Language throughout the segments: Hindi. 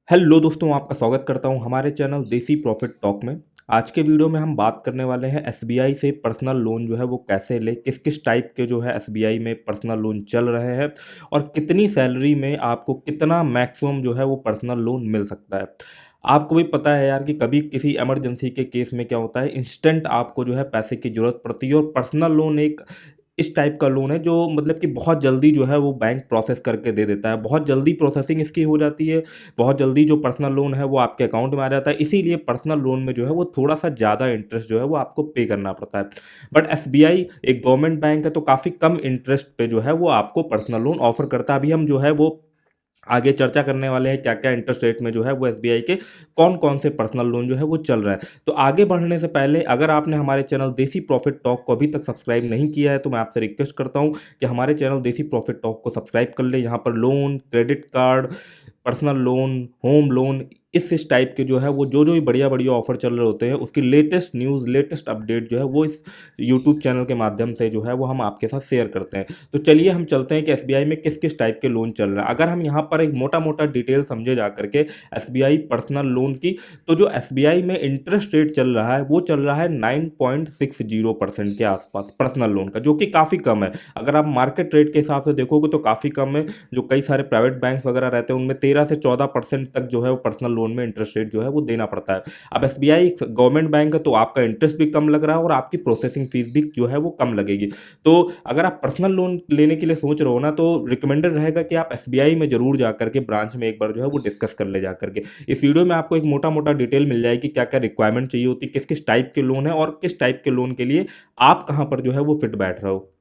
हेलो दोस्तों, आपका स्वागत करता हूं हमारे चैनल देसी प्रॉफिट टॉक में। आज के वीडियो में हम बात करने वाले हैं एसबीआई से पर्सनल लोन जो है वो कैसे ले, किस किस टाइप के जो है एसबीआई में पर्सनल लोन चल रहे हैं और कितनी सैलरी में आपको कितना मैक्सिमम जो है वो पर्सनल लोन मिल सकता है। आपको भी पता है यार कि कभी किसी इमरजेंसी के केस में क्या होता है, इंस्टेंट आपको जो है पैसे की ज़रूरत पड़ती है और पर्सनल लोन एक इस टाइप का लोन है जो मतलब कि बहुत जल्दी जो है वो बैंक प्रोसेस करके दे देता है। बहुत जल्दी प्रोसेसिंग इसकी हो जाती है, बहुत जल्दी जो पर्सनल लोन है वो आपके अकाउंट में आ जाता है। इसीलिए पर्सनल लोन में जो है वो थोड़ा-सा ज़्यादा इंटरेस्ट जो है वो आपको पे करना पड़ता है। बट एसबीआई एक गवर्नमेंट बैंक है तो काफ़ी कम इंटरेस्ट पे जो है वो आपको पर्सनल लोन ऑफ़र करता है। अभी हम जो है वो आगे चर्चा करने वाले हैं क्या-क्या इंटरेस्ट रेट में जो है वो एसबीआई के कौन-कौन से पर्सनल लोन जो है वो चल रहा है। तो आगे बढ़ने से पहले अगर आपने हमारे चैनल देसी प्रॉफिट टॉक को अभी तक सब्सक्राइब नहीं किया है तो मैं आपसे रिक्वेस्ट करता हूँ कि हमारे चैनल देसी प्रॉफिट टॉक को सब्सक्राइब कर लें। यहाँ पर loan, credit card, personal loan, home loan इस टाइप के जो है वो जो भी बढ़िया-बढ़िया ऑफ़र चल रहे होते हैं उसकी लेटेस्ट न्यूज़, लेटेस्ट अपडेट जो है वो इस यूट्यूब चैनल के माध्यम से जो है वो हम आपके साथ शेयर करते हैं। तो चलिए हम चलते हैं कि एसबीआई में किस-किस टाइप के लोन चल रहा है। अगर हम यहाँ पर एक मोटा-मोटा डिटेल समझे जा करके एसबीआई पर्सनल लोन की, तो जो एसबीआई में इंटरेस्ट रेट चल रहा है वो चल रहा है 9.60% के आसपास पर्सनल लोन का, जो कि काफ़ी कम है। अगर आप मार्केट रेट के हिसाब से देखोगे तो काफ़ी कम है। जो कई सारे प्राइवेट बैंक्स वगैरह रहते हैं उनमें 13 से 14% तक जो है वो पर्सनल लोन में इंटरेस्ट रेट जो है वो देना पड़ता है। अब एसबीआई गवर्नमेंट बैंक है तो आपका इंटरेस्ट भी कम लग रहा है और आपकी प्रोसेसिंग फीस भी जो है वो कम लगेगी। तो अगर आप पर्सनल लोन लेने के लिए सोच रहे हो ना तो रिकमेंडेड रहेगा कि आप एसबीआई में जरूर जा करके ब्रांच में एक बार जो है वो डिस्कस कर ले जा करके। इस वीडियो में आपको एक मोटा-मोटा डिटेल मिल जाएगी क्या क्या रिक्वायरमेंट चाहिए होती है, किस-किस टाइप के लोन है और किस टाइप के लोन के लिए आप कहाँ पर जो है वो फिट बैठ रहे हो।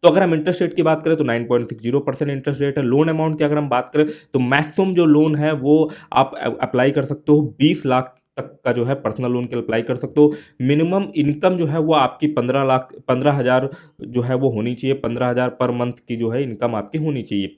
तो अगर हम इंटरेस्ट रेट की बात करें तो 9.60% इंटरेस्ट रेट है। लोन अमाउंट की अगर हम बात करें तो मैक्सिमम जो लोन है वो आप अप्लाई कर सकते हो 20 लाख तक का जो है पर्सनल लोन के लिए अप्लाई कर सकते हो। मिनिमम इनकम जो है वो आपकी 15,000 जो है वो होनी चाहिए। 15,000 पर मंथ की जो है इनकम आपकी होनी चाहिए।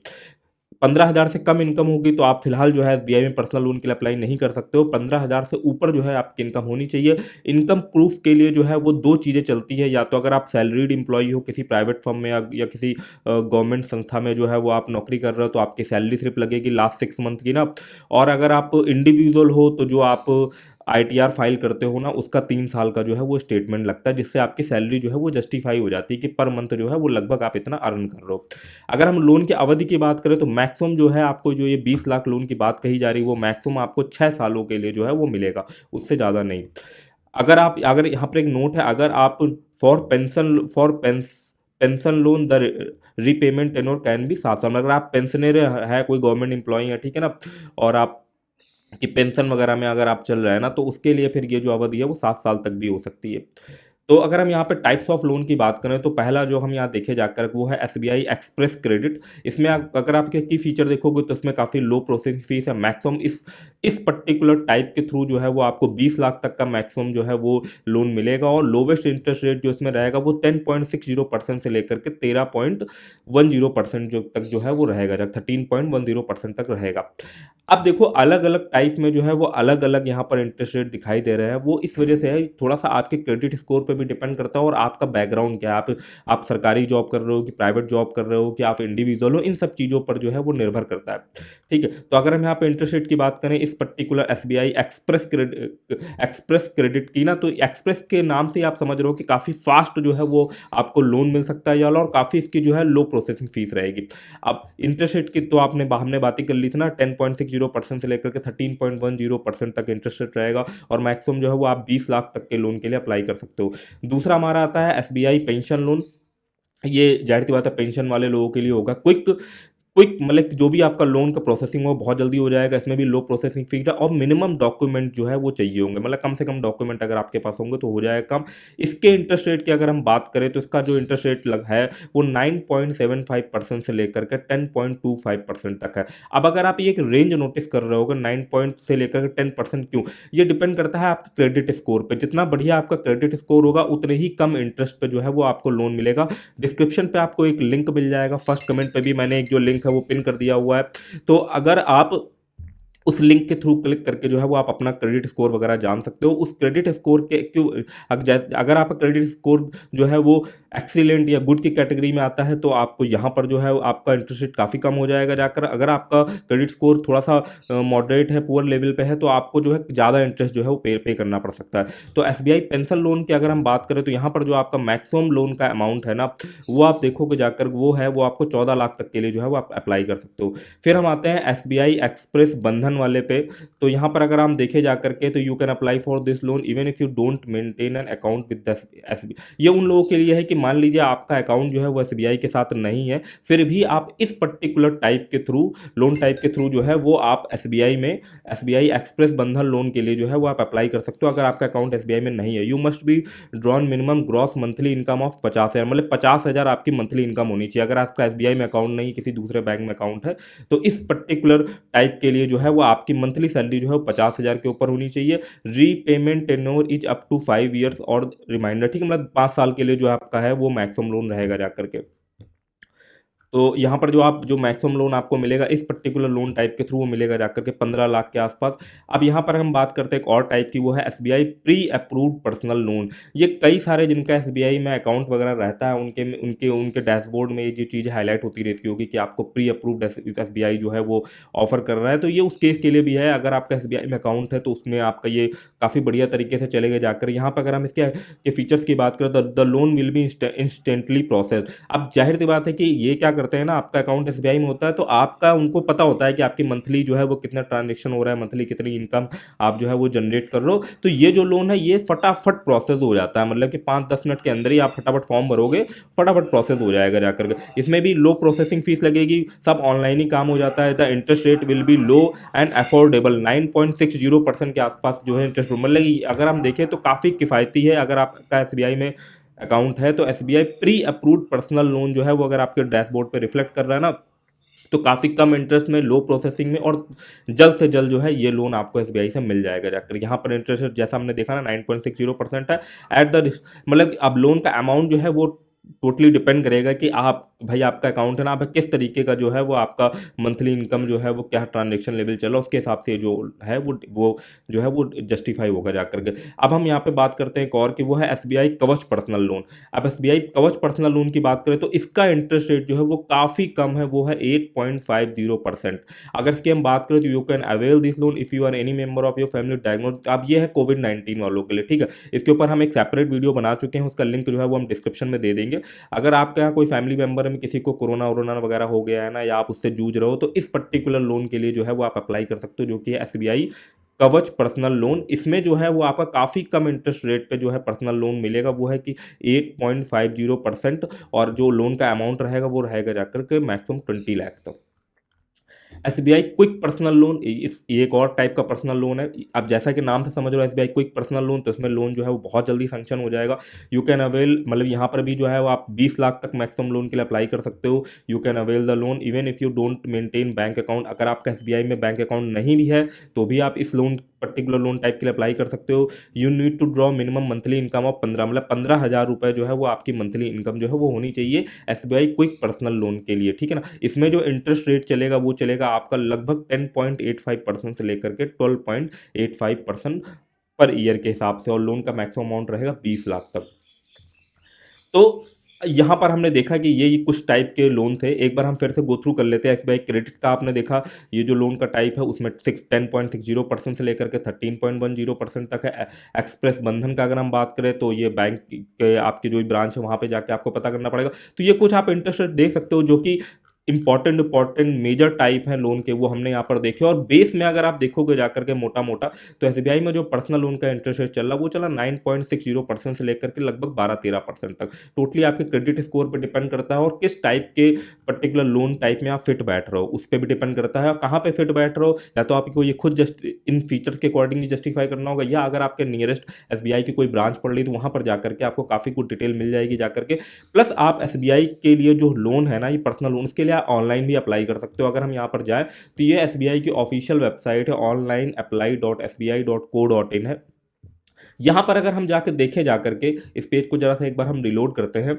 15,000 से कम इनकम होगी तो आप फिलहाल जो है एसबीआई में पर्सनल लोन के लिए अप्लाई नहीं कर सकते हो। 15,000 से ऊपर जो है आपकी इनकम होनी चाहिए। इनकम प्रूफ के लिए जो है वो दो चीज़ें चलती है, या तो अगर आप सैलरीड एम्प्लॉई हो किसी प्राइवेट फर्म में या किसी गवर्नमेंट संस्था में जो है वो आप नौकरी कर रहे हो तो आपकी सैलरी स्लिप लगेगी लास्ट 6 मंथ की ना। और अगर आप इंडिविजुअल हो तो जो आप आईटीआर फाइल करते हो ना उसका 3 साल का जो है वो स्टेटमेंट लगता है, जिससे आपकी सैलरी जो है वो जस्टिफाई हो जाती है कि पर मंथ जो है वो लगभग आप इतना अर्न कर रहे हो। अगर हम लोन की अवधि की बात करें तो मैक्सिमम जो है आपको जो ये 20 लाख लोन की बात कही जा रही है वो मैक्सिमम आपको 6 सालों के लिए जो है वो मिलेगा, उससे ज़्यादा नहीं। अगर यहाँ पर एक नोट है, अगर आप for pension loan the repayment tenure can be 7 साल। अगर आप पेंशनर है, कोई गवर्नमेंट एम्प्लॉई है, ठीक है ना, और आप कि पेंशन वगैरह में अगर आप चल रहे हैं ना तो उसके लिए फिर ये जो अवधि है वो 7 साल तक भी हो सकती है। तो अगर हम यहाँ पे टाइप्स ऑफ लोन की बात करें तो पहला जो हम यहाँ देखे जाकर वो है एसबीआई एक्सप्रेस क्रेडिट। इसमें अगर आप की फीचर देखोगे तो इसमें काफ़ी लो प्रोसेसिंग फीस है। मैक्सिमम इस पर्टिकुलर टाइप के थ्रू जो है वो आपको 20 लाख तक का मैक्सिमम जो है वो लोन मिलेगा और लोवेस्ट इंटरेस्ट रेट जो इसमें रहेगा वो 10.60% से लेकर के 13.10% जो तक जो है वो रहेगा, 13.10% तक रहेगा। अब देखो अलग अलग टाइप में जो है वो अलग अलग यहाँ पर इंटरेस्ट रेट दिखाई दे रहे हैं। वो इस वजह से है, थोड़ा सा आपके क्रेडिट स्कोर पे भी डिपेंड करता है और आपका बैकग्राउंड क्या है, आप सरकारी जॉब कर रहे हो कि प्राइवेट जॉब कर रहे हो कि आप इंडिविजुअल हो, इन सब चीज़ों पर जो है वो निर्भर करता है। ठीक है, तो अगर हम यहाँ पे इंटरेस्ट रेट की बात करें इस पर्टिकुलर एसबीआई एक्सप्रेस क्रेडिट की ना, तो एक्सप्रेस के नाम से आप समझ रहे हो कि काफ़ी फास्ट जो है वो आपको लोन मिल सकता है या और काफ़ी इसकी जो है लो प्रोसेसिंग फीस रहेगी। अब इंटरेस्ट रेट की तो हमने बात ही कर ली थी ना, 10.60% से लेकर के 13.10% तक इंटरेस्ट रेट रहेगा और मैक्सिमम जो है वो आप 20 लाख तक के लोन के लिए अप्लाई कर सकते हो। दूसरा हमारा आता है एसबीआई पेंशन लोन। ये जाहिर सी बात है पेंशन वाले लोगों के लिए होगा। क्विक क्विक मतलब कि जो भी आपका लोन का प्रोसेसिंग हो बहुत जल्दी हो जाएगा। इसमें भी लो प्रोसेसिंग फी है और मिनिमम डॉक्यूमेंट जो है वो चाहिए होंगे, मतलब कम से कम डॉक्यूमेंट अगर आपके पास होंगे तो हो जाएगा कम। इसके इंटरेस्ट रेट की अगर हम बात करें तो इसका जो इंटरेस्ट रेट लग है वो 9.75% से लेकर के 10.25% तक है। अब अगर आप ये एक रेंज नोटिस कर रहे होगे 9 पॉइंट से लेकर के 10%, क्यों? ये डिपेंड करता है आपके क्रेडिट स्कोर पे। जितना बढ़िया आपका क्रेडिट स्कोर होगा उतने ही कम इंटरेस्ट पे जो है वो आपको लोन मिलेगा। डिस्क्रिप्शन पे आपको एक लिंक मिल जाएगा, फर्स्ट कमेंट पे भी मैंने एक जो लिंक है वो पिन कर दिया हुआ है। तो अगर आप उस लिंक के थ्रू क्लिक करके जो है वो आप अपना क्रेडिट स्कोर वगैरह जान सकते हो। उस क्रेडिट स्कोर के क्यों, अगर आपका क्रेडिट स्कोर जो है वो एक्सीलेंट या गुड की कैटेगरी में आता है तो आपको यहाँ पर जो है आपका इंटरेस्ट रेट काफ़ी कम हो जाएगा जाकर। अगर आपका क्रेडिट स्कोर थोड़ा सा मॉडरेट है, पुअर लेवल पे है, तो आपको जो है ज़्यादा इंटरेस्ट जो है वो पे करना पड़ सकता है। तो एसबीआई पेंशन लोन की अगर हम बात करें तो यहाँ पर जो आपका मैक्सिमम लोन का अमाउंट है ना, वो आप देखोगे जाकर वो है, वो आपको 14 लाख तक के लिए जो है वो आप अप्लाई कर सकते हो। फिर हम आते हैं एसबीआई एक्सप्रेस बंधन वाले पे। तो यहाँ पर अगर हम देखे जा करके तो you can apply for this loan even if you don't maintain an account with SBI. ये उन लोगों के लिए है कि मान लीजिए आपका अकाउंट जो है वो एसबीआई के साथ नहीं है, फिर भी आप इस पर्टिकुलर टाइप के थ्रू, लोन टाइप के थ्रू जो है वो आप एसबीआई में, एसबीआई एक्सप्रेस बंधन लोन के लिए जो है वो आप अप्लाई कर सकते हो। अगर आपका अकाउंट एसबीआई में नहीं है, you must be drawn minimum gross monthly income of 50,000, मतलब 50,000 आपकी मंथली इनकम होनी चाहिए। अगर आपका एसबीआई में अकाउंट नहीं, किसी दूसरे बैंक में अकाउंट है, तो इस पर्टिकुलर टाइप के लिए जो है वो आपकी मंथली सैलरी जो है 50,000 के ऊपर होनी चाहिए। Repayment tenure is up to 5 years और रिमाइंडर, ठीक है, मतलब 5 साल के लिए जो आपका है वो मैक्सिमम लोन रहेगा जाकर के। तो यहाँ पर जो आप, जो मैक्सिमम लोन आपको मिलेगा इस पर्टिकुलर लोन टाइप के थ्रू वो मिलेगा जाकर के 15 लाख के आसपास। अब यहाँ पर हम बात करते हैं एक और टाइप की, वो है SBI pre approved personal loan. ये कई सारे जिनका एसबीआई में अकाउंट वगैरह रहता है उनके उनके उनके डैशबोर्ड में ये जो चीज़ हाईलाइट होती रहती होगी कि आपको प्री अप्रूव्ड एसबीआई जो है वो ऑफर कर रहा है। तो ये उस केस के लिए भी है, अगर आपका एसबीआई में अकाउंट है तो उसमें आपका ये काफ़ी बढ़िया तरीके से चलेगा जाकर। यहाँ पर अगर हम इसके के फीचर्स की बात करें तो the loan will be instantly process. अब जाहिर सी बात है कि ये क्या करते हैं ना, आपका अकाउंट एसबीआई में होता है तो आपका, उनको पता होता है कि आपकी मंथली जो है वो कितना ट्रांजेक्शन हो रहा है, मंथली कितनी इनकम आप जो है वो जनरेट कर रहे हो। तो ये जो लोन है ये फटाफट प्रोसेस हो जाता है, मतलब कि 5-10 मिनट के अंदर ही आप फटाफट फॉर्म भरोगे, फटाफट प्रोसेस हो जाएगा जाकर के। इसमें भी लो प्रोसेसिंग फीस लगेगी, सब ऑनलाइन ही काम हो जाता है। The interest rate will be low and affordable, 9.60% के आसपास जो है इंटरेस्ट, मतलब अगर हम देखें तो काफ़ी किफ़ायती है। अगर आपका एसबीआई में अकाउंट है तो SBI pre approved personal loan जो है वो अगर आपके डैशबोर्ड पे रिफ्लेक्ट कर रहा है ना, तो काफ़ी कम इंटरेस्ट में, लो प्रोसेसिंग में, और जल्द से जल्द जो है ये लोन आपको एसबीआई से मिल जाएगा जाकर। यहाँ पर इंटरेस्ट रेट जैसा हमने देखा ना 9.60% है एट द, मतलब अब लोन का अमाउंट जो है वो टोटली डिपेंड करेगा कि आप, भाई आपका अकाउंट है ना, आप किस तरीके का जो है वो आपका मंथली इनकम जो है वो क्या ट्रांजेक्शन लेवल चला, उसके हिसाब से जो है वो जो है वो जस्टिफाई होगा जाकर के। अब हम यहाँ पे बात करते हैं एक और कि वो है एसबीआई कवच पर्सनल लोन। अब एसबीआई कवच पर्सनल लोन की बात करें तो इसका इंटरेस्ट रेट जो है वो काफ़ी कम है, वो है 8.50%। अगर इसकी हम बात करें तो you can avail this loan if you are any member of your family diagnose. अब ये है कोविड-19 वालों के लिए, ठीक है। इसके ऊपर हम एक सेपरेट वीडियो बना चुके हैं, उसका लिंक जो है वो हम डिस्क्रिप्शन में दे देंगे। अगर आपके यहाँ कोई फैमिली मेंबर में किसी को कोरोना वोरोना वगैरह हो गया है ना, या आप उससे जूझ रहे हो, तो इस पर्टिकुलर लोन के लिए जो है वो आप अप्लाई कर सकते हो, जो कि है एसबीआई कवच पर्सनल लोन। इसमें जो है वो आपका काफ़ी कम इंटरेस्ट रेट पे जो है पर्सनल लोन मिलेगा, वो है कि 8.50%, और जो लोन का अमाउंट रहेगा वो रहेगा जाकर के मैक्सिमम 20 लाख तक। एसबीआई क्विक पर्सनल लोन, इस ये एक और टाइप का पर्सनल लोन है। अब जैसा कि नाम से समझ रहे हो एसबीआई क्विक पर्सनल लोन, तो इसमें लोन जो है वो बहुत जल्दी सैंक्शन हो जाएगा। यू कैन अवेल, मतलब यहाँ पर भी जो है वो आप 20 लाख तक मैक्सिमम लोन के लिए अप्लाई कर सकते हो। You can avail the loan even if you don't maintain bank account. अगर आपका एसबीआई में बैंक अकाउंट नहीं भी है तो भी आप इस लोन, पर्टिकुलर लोन टाइप के लिए अप्लाई कर सकते हो। You need to draw minimum monthly income of 15, मतलब 15,000 रुपये जो है वो आपकी मंथली इनकम जो है वो होनी चाहिए एसबीआई क्विक पर्सनल लोन के लिए, ठीक है ना। इसमें जो इंटरेस्ट रेट चलेगा वो चलेगा आपका लगभग 10.85% से लेकर के 12.85% पर ईयर के हिसाब से, और लोन का मैक्सिमम अमाउंट रहेगा 20 लाख तक। तो यहाँ पर हमने देखा कि ये कुछ टाइप के लोन थे। एक बार हम फिर से गो थ्रू कर लेते हैं। एसबीआई क्रेडिट का आपने देखा, ये जो लोन का टाइप है उसमें 10.60% से लेकर के 13.10% तक है। एक्सप्रेस बंधन का अगर हम बात करें तो ये बैंक के आपके जो ब्रांच है वहाँ पे जाके आपको पता करना पड़ेगा। तो ये कुछ आप इंटरेस्ट रेट देख सकते हो जो कि इंपॉर्टेंट मेजर टाइप है लोन के, वो हमने यहाँ पर देखे। और बेस में अगर आप देखोगे जाकर के मोटा मोटा, तो एसबीआई में जो पर्सनल लोन का इंटरेस्ट रेट चल रहा वो चला 9.60% से लेकर के लगभग 12-13% तक। टोटली आपके क्रेडिट स्कोर पर डिपेंड करता है और किस टाइप के पर्टिकुलर लोन टाइप में आप फिट बैठ रहे हो उस पर भी डिपेंड करता है, कहाँ पे फिट बैठ रहे हो। या तो आपको ये खुद जस्ट इन फीचर्स के अकॉर्डिंगली जस्टिफाई करना होगा, या अगर आपके नियरेस्ट एसबीआई की कोई ब्रांच पड़ रही तो वहाँ पर जाकर के आपको काफ़ी कुछ डिटेल मिल जाएगी जाकर के। प्लस आप एसबीआई के लिए जो लोन है ना, ये पर्सनल लोन, उसके लिए ऑनलाइन भी अप्लाई कर सकते हो। अगर हम यहाँ पर जाएं तो ये एसबीआई की ऑफिशियल वेबसाइट है, onlineapply.sbi.co.in है। यहाँ पर अगर हम जाकर देखें जा करके इस पेज को जरा सा एक बार हम रिलोड करते हैं,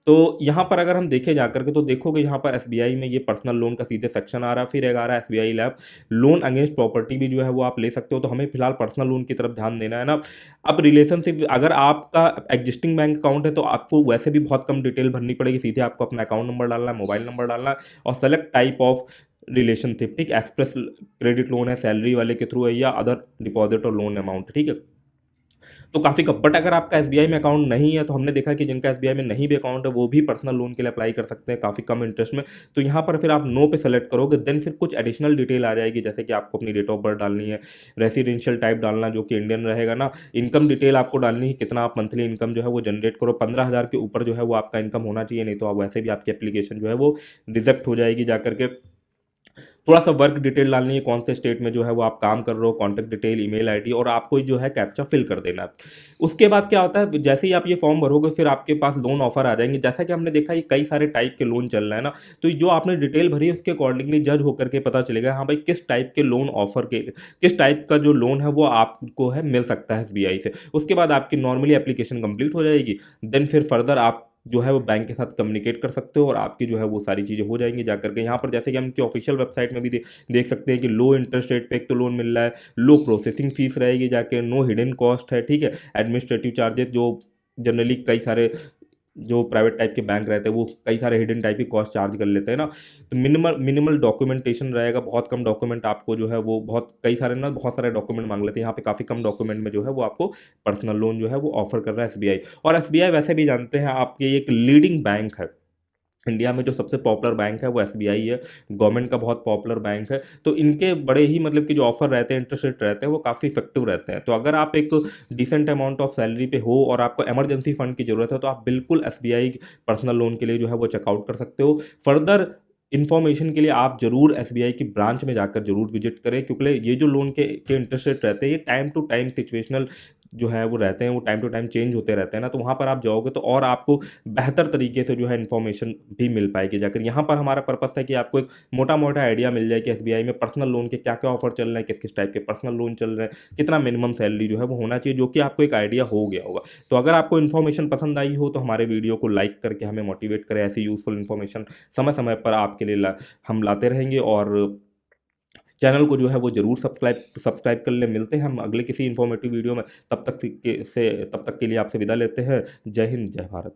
तो यहाँ पर अगर हम देखें जा करके तो देखोगे यहाँ पर एसबीआई में ये पर्सनल लोन का सीधे सेक्शन आ रहा है, फिर एक आ रहा है SBI lab loan against property भी जो है वो आप ले सकते हो। तो हमें फिलहाल पर्सनल लोन की तरफ ध्यान देना है ना। अब रिलेशनशिप अगर आपका एग्जिस्टिंग बैंक अकाउंट है तो आपको वैसे भी बहुत कम डिटेल भरनी पड़ेगी, सीधे आपको अपना अकाउंट नंबर डालना है, मोबाइल नंबर डालना है और सेलेक्ट टाइप ऑफ रिलेशनशिप, ठीक, एक्सप्रेस क्रेडिट लोन है, सैलरी वाले के थ्रू है या अदर डिपॉजिट और लोन अमाउंट, ठीक है। तो काफ़ी कम, बट अगर आपका एसबीआई में अकाउंट नहीं है तो हमने देखा कि जिनका एसबीआई में नहीं भी अकाउंट है वो भी पर्सनल लोन के लिए अप्लाई कर सकते हैं काफ़ी कम इंटरेस्ट में। तो यहाँ पर फिर आप नो पे सेलेक्ट करोगे, देन फिर कुछ एडिशनल डिटेल आ जाएगी, जैसे कि आपको अपनी डेट ऑफ बर्थ डालनी है, रेसिडेंशियल टाइप डालना जो कि इंडियन रहेगा ना, इनकम डिटेल आपको डालनी है, कितना आप मंथली इनकम जो है वो जनरेट करो, 15,000 के ऊपर जो है वो आपका इनकम होना चाहिए, नहीं तो आप वैसे भी आपकी एप्लीकेशन जो है वो रिजेक्ट हो जाएगी जा करके। थोड़ा सा वर्क डिटेल डालनी है, कौन से स्टेट में जो है वो आप काम कर रहे हो, कॉन्टैक्ट डिटेल, ईमेल आईडी, और आपको जो है कैप्चा फिल कर देना है। उसके बाद क्या होता है, जैसे ही आप ये फॉर्म भरोगे फिर आपके पास लोन ऑफर आ जाएंगे। जैसा कि हमने देखा ये कई सारे टाइप के लोन चल रहे हैं ना, तो जो आपने डिटेल भरी है उसके अकॉर्डिंगली जज होकर के पता चलेगा हाँ भाई किस टाइप के लोन ऑफर के, किस टाइप का जो लोन है वो आपको है मिल सकता है एसबीआई से। उसके बाद आपकी नॉर्मली एप्लीकेशन कंप्लीट हो जाएगी, देन फिर फर्दर आप जो है वो बैंक के साथ कम्युनिकेट कर सकते हो और आपकी जो है वो सारी चीज़ें हो जाएंगी जाकर के। यहाँ पर जैसे कि हम इनकी ऑफिशियल वेबसाइट में भी देख सकते हैं कि लो इंटरेस्ट रेट पे एक तो लोन मिल रहा है, लो प्रोसेसिंग फीस रहेगी जाके, नो हिडन कॉस्ट है, ठीक है, एडमिनिस्ट्रेटिव चार्जेस जो जनरली कई सारे जो प्राइवेट टाइप के बैंक रहते हैं वो कई सारे हिडन टाइप की कॉस्ट चार्ज कर लेते हैं ना। तो मिनिमल मिनिमल डॉक्यूमेंटेशन रहेगा, बहुत कम डॉक्यूमेंट आपको जो है वो बहुत कई सारे ना बहुत सारे डॉक्यूमेंट मांग लेते हैं, यहाँ पे काफ़ी कम डॉक्यूमेंट में जो है वो आपको पर्सनल लोन जो है वो ऑफर कर रहा है एसबीआई। और एसबीआई वैसे भी जानते हैं आपके एक लीडिंग बैंक है इंडिया में, जो सबसे पॉपुलर बैंक है वो एसबीआई है, गवर्नमेंट का बहुत पॉपुलर बैंक है। तो इनके बड़े ही मतलब कि जो ऑफर रहते हैं, इंटरेस्ट रेट रहते हैं वो काफ़ी इफेक्टिव रहते हैं। तो अगर आप एक डिसेंट अमाउंट ऑफ सैलरी पे हो और आपको इमरजेंसी फंड की जरूरत है तो आप बिल्कुल एसबीआई पर्सनल लोन के लिए जो है वो चेकआउट कर सकते हो। फर्दर इन्फॉर्मेशन के लिए आप जरूर एसबीआई की ब्रांच में जाकर जरूर विजिट करें, क्योंकि ये जो लोन के इंटरेस्ट रेट रहते हैं ये टाइम टू टाइम सिचुएशनल जो है वो रहते हैं, वो टाइम टू टाइम चेंज होते रहते हैं ना। तो वहाँ पर आप जाओगे तो और आपको बेहतर तरीके से जो है इन्फॉर्मेशन भी मिल पाएगी जाकर। यहाँ पर हमारा पर्पस है कि आपको एक मोटा मोटा आइडिया मिल जाए कि एसबीआई में पर्सनल लोन के क्या क्या ऑफर चल रहे हैं, किस किस टाइप के पर्सनल लोन चल रहे हैं, कितना मिनिमम सैलरी जो है वो होना चाहिए, जो कि आपको एक आइडिया हो गया होगा। तो अगर आपको इन्फॉर्मेशन पसंद आई हो तो हमारे वीडियो को लाइक करके हमें मोटिवेट करें, ऐसी यूजफुल इन्फॉर्मेशन समय समय पर आपके लिए हम लाते रहेंगे। और चैनल को जो है वो जरूर सब्सक्राइब कर ले। मिलते हैं हम अगले किसी इन्फॉर्मेटिव वीडियो में, तब तक के लिए आपसे विदा लेते हैं। जय हिंद, जय भारत।